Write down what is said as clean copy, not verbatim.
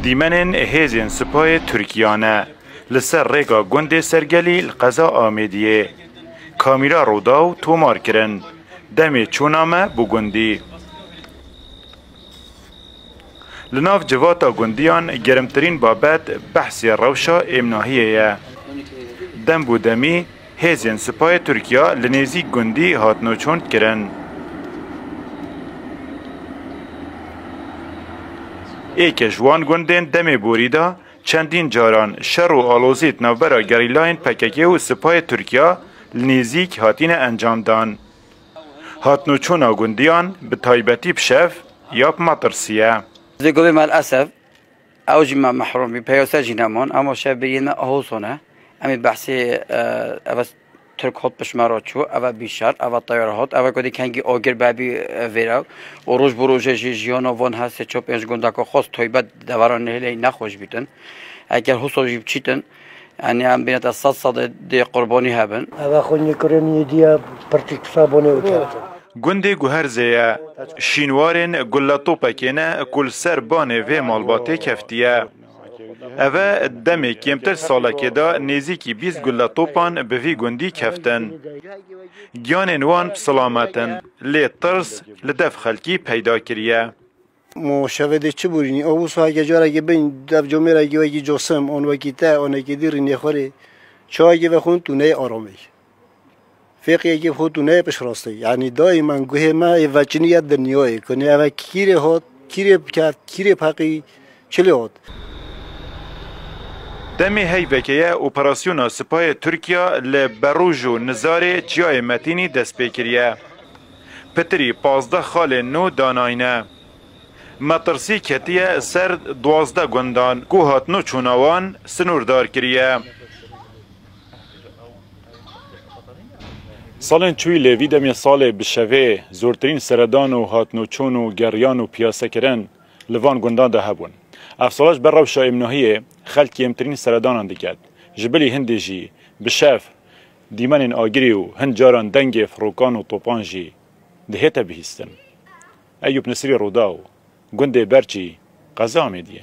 دیمنن هیزین سپاه ترکیانه لسر ریگا گنده سرگلی القضا آمیدیه کامیرا روداو تومار کرن دمی چونامه بو گندی لناف جواتا گندیان گرمترین بابت بحثی روشا امناهیه دم بو دمی هیزین سپاه ترکیا لنیزی گندی هاتنو چوند کرن ایک جوان گندین دمی بوریدا چندین جاران شر و آلوزیت نوبرا گریلاین پککی و سپاه ترکیا لنیزیک هاتین انجام دان. هاتنو چونا گندیان به تایبتی بشف یا بمطرسیه. زیگوی مال اسف اوجی ما محرومی پیوسته جینمان اما شبیه آهوسونه امی بحثی اوست ترک هات بشمارات شو اول بیشتر اول طیارات اول کدی کنگی آگر بابی ویرا و روز بروزه جیان وان هست چوب پنج گنده که خواست تایبت دوران نهلی نخوش بیتن اگر حساب جیب چیتن یعنی هم بینت از صد دی قربانی هبن اول خونی کرمی دیا پرتیکسابونه وکرد گنده گوهر زیه شینوارن گلاتو پکینه کل سر بانه و مالباته کفتیه اوه دمی کمتر سالکه دا نیزیکی 20 گلاتوپان به وی گندی کفتن گیان وان سلامتن لی ترس لدف خلکی پیدا کریه مشاهده چه بورینی اووس ها اگه جاره بین دف جمعه اگه وگی جسم اون وگی تا اون اگه دیر نخوره چه اگه بخون تونه آرامی فقی اگه خود تونه پش راسته یعنی دائما گوه ما وچنیت دنیای کنه اوه کیره هات کیره بکرد کیره پاقی چلی هات دمی هیوکیه اپراسیون سپاه ترکیا لبروج و نظاره جای متینی دست بکریه پتری 15 خال نو داناینه مطرسی کتیه سر 12 گندان گوهات نو چونوان سنوردار کریه سالن چوی لیوی دمی سال بشوه زورترین سردان و هاتنو چون و گریان و پیاسه کرن لوان گندان ده هبون افسالش بر روشا امناهیه خلکی امترین سردانان دیگد جبلی هندی جی بشف دیمن آگری و هند جاران دنگ فروکان و توپان جی دهیتا بهیستن ایوب نصری روداو گنده برچی قضا میدیه